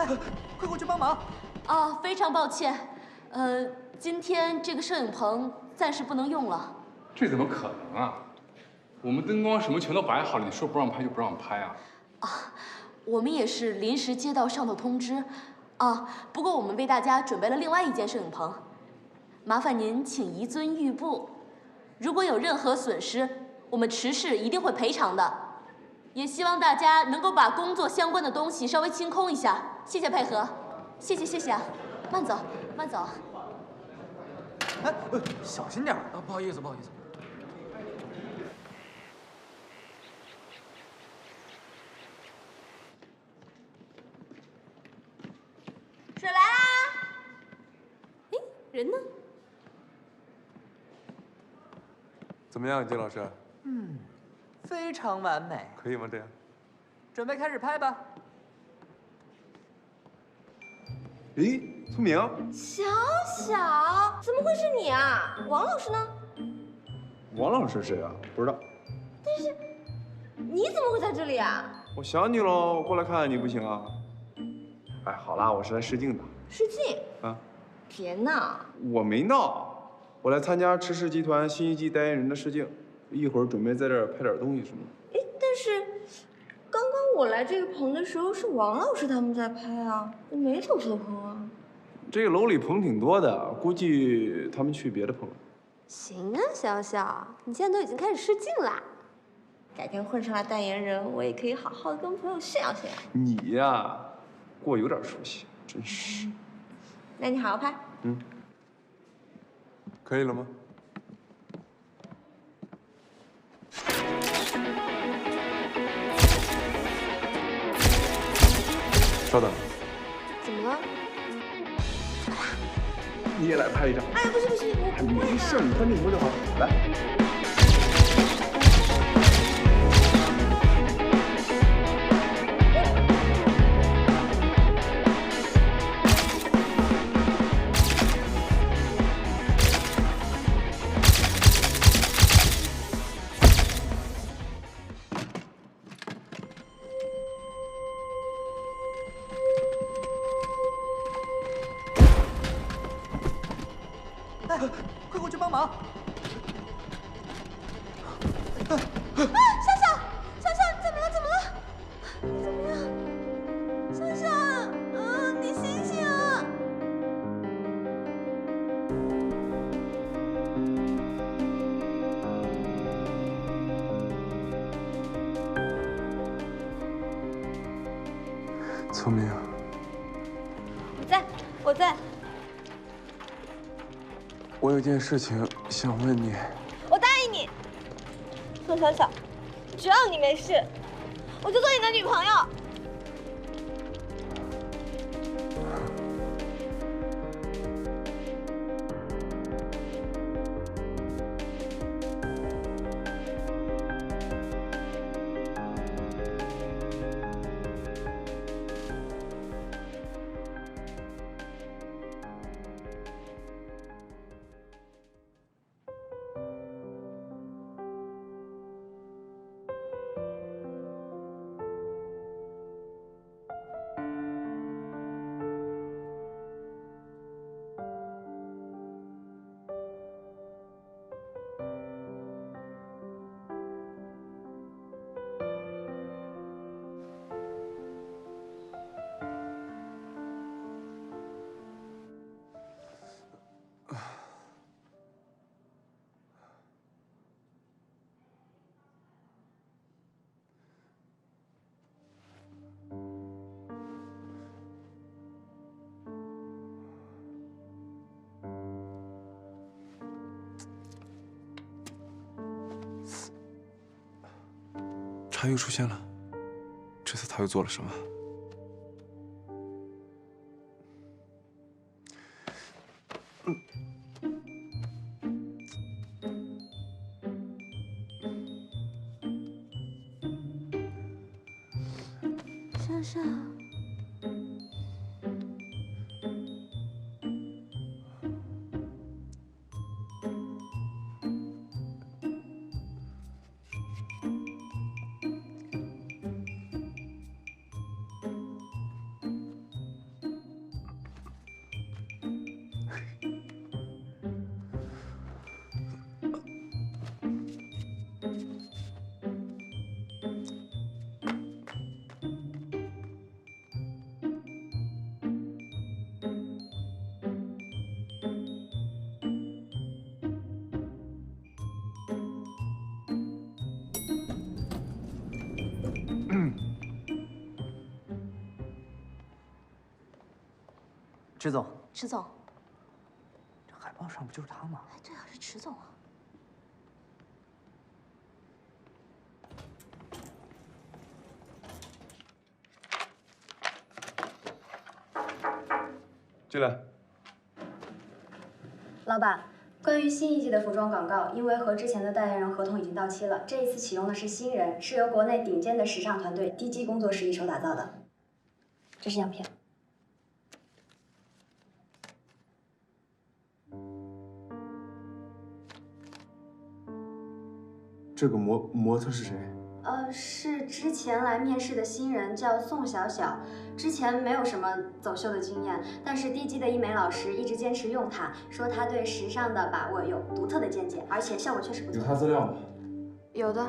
哎，快过去帮忙！啊，非常抱歉，今天这个摄影棚暂时不能用了。这怎么可能啊？我们灯光什么全都摆好了，你说不让拍就不让拍啊？啊，我们也是临时接到上头通知，啊，不过我们为大家准备了另外一间摄影棚，麻烦您请移尊玉步。如果有任何损失，我们池氏一定会赔偿的。也希望大家能够把工作相关的东西稍微清空一下，谢谢配合，谢谢啊，慢走慢走。哎，小心点啊！不好意思。水来啦！哎，人呢？怎么样，金老师？非常完美。可以吗？这样？准备开始拍吧。咦，聪明，小小，怎么会是你啊？王老师呢？王老师谁啊？不知道。你怎么会在这里啊？我想你喽，过来看看你不行啊？哎，好啦，我是来试镜的。试镜？啊，别闹！我没闹，我来参加池氏集团新一季代言人的试镜，一会儿准备在这儿拍点东西什么的。哎，但是刚刚我来这个棚的时候是王老师他们在拍啊，我没走错棚啊。这个楼里棚挺多的，估计他们去别的棚了。行啊，小小，你现在都已经开始试镜啦，改天混上了代言人，我也可以好好的跟朋友炫耀炫耀。你呀，跟我有点熟悉，真是。那你好好拍。可以了吗？稍等，怎么了？你也来拍一张。哎，不行，我不会没事，的。你看镜头就好。来。哎，快过去帮忙！小小，你怎么了？你怎么样？小小，你醒醒啊！聪明，我在。我有件事情想问你。我答应你，宋小小，只要你没事，我就做你的女朋友。他又出现了，这次他又做了什么？小小，池总，池总，这海报上不就是他吗？哎，对啊，是池总啊。进来。老板，关于新一季的服装广告，因为和之前的代言人合同已经到期了，这一次启用的是新人，是由国内顶尖的时尚团队DG工作室一手打造的。这是样片。这个模特是谁？是之前来面试的新人，叫宋小小。之前没有什么走秀的经验，但是DG的医美老师一直坚持用她，说她对时尚的把握有独特的见解，而且效果确实不错。有他资料吗？有的。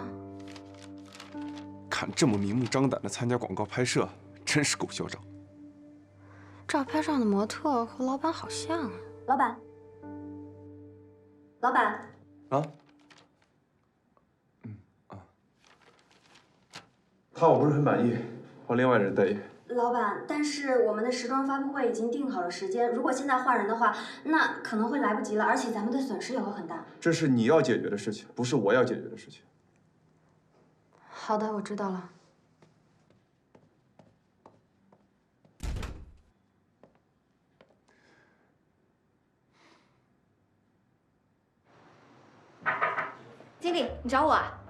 敢这么明目张胆的参加广告拍摄，真是够嚣张。照片上的模特和老板好像啊。老板，老板。啊？他我不是很满意，换另外人代言。老板，但是我们的时装发布会已经定好了时间，如果现在换人的话，那可能会来不及了，而且咱们的损失也会很大。这是你要解决的事情，不是我要解决的事情。好的，我知道了。经理，你找我啊？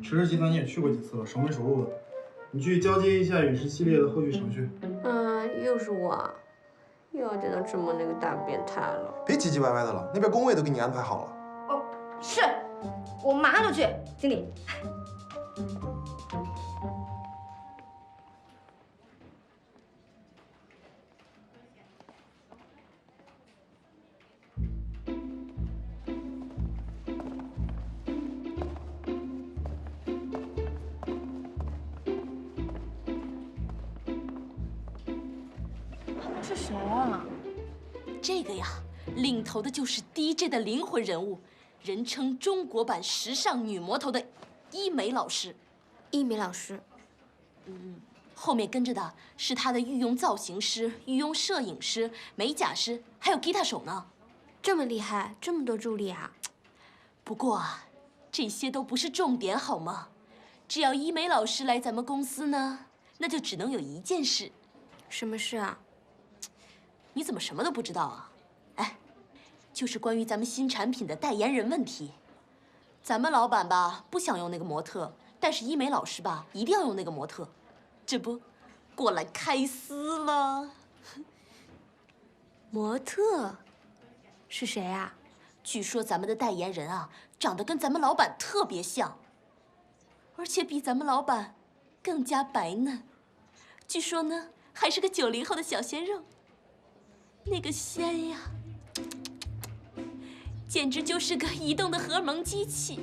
池氏集团你也去过几次了，熟门熟路的。你去交接一下陨石系列的后续程序。又是我，又要见到志萌那个大变态了。别唧唧歪歪的了，那边工位都给你安排好了。哦，是，我马上就去。经理。是谁啊？这个呀，领头的就是 DJ 的灵魂人物，人称中国版时尚女魔头的医美老师。医美老师。后面跟着的是他的御用造型师、御用摄影师、美甲师，还有吉他手呢。这么厉害，这么多助理啊！不过啊，这些都不是重点，好吗？只要医美老师来咱们公司呢，那就只能有一件事。什么事啊？你怎么什么都不知道啊？哎，就是关于咱们新产品的代言人问题。咱们老板吧不想用那个模特，但是医美老师吧一定要用那个模特，这不过来开撕了。模特是谁啊？据说咱们的代言人啊，长得跟咱们老板特别像，而且比咱们老板更加白嫩。据说呢，还是个90后的小鲜肉。那个鲜呀，简直就是个移动的荷尔蒙机器。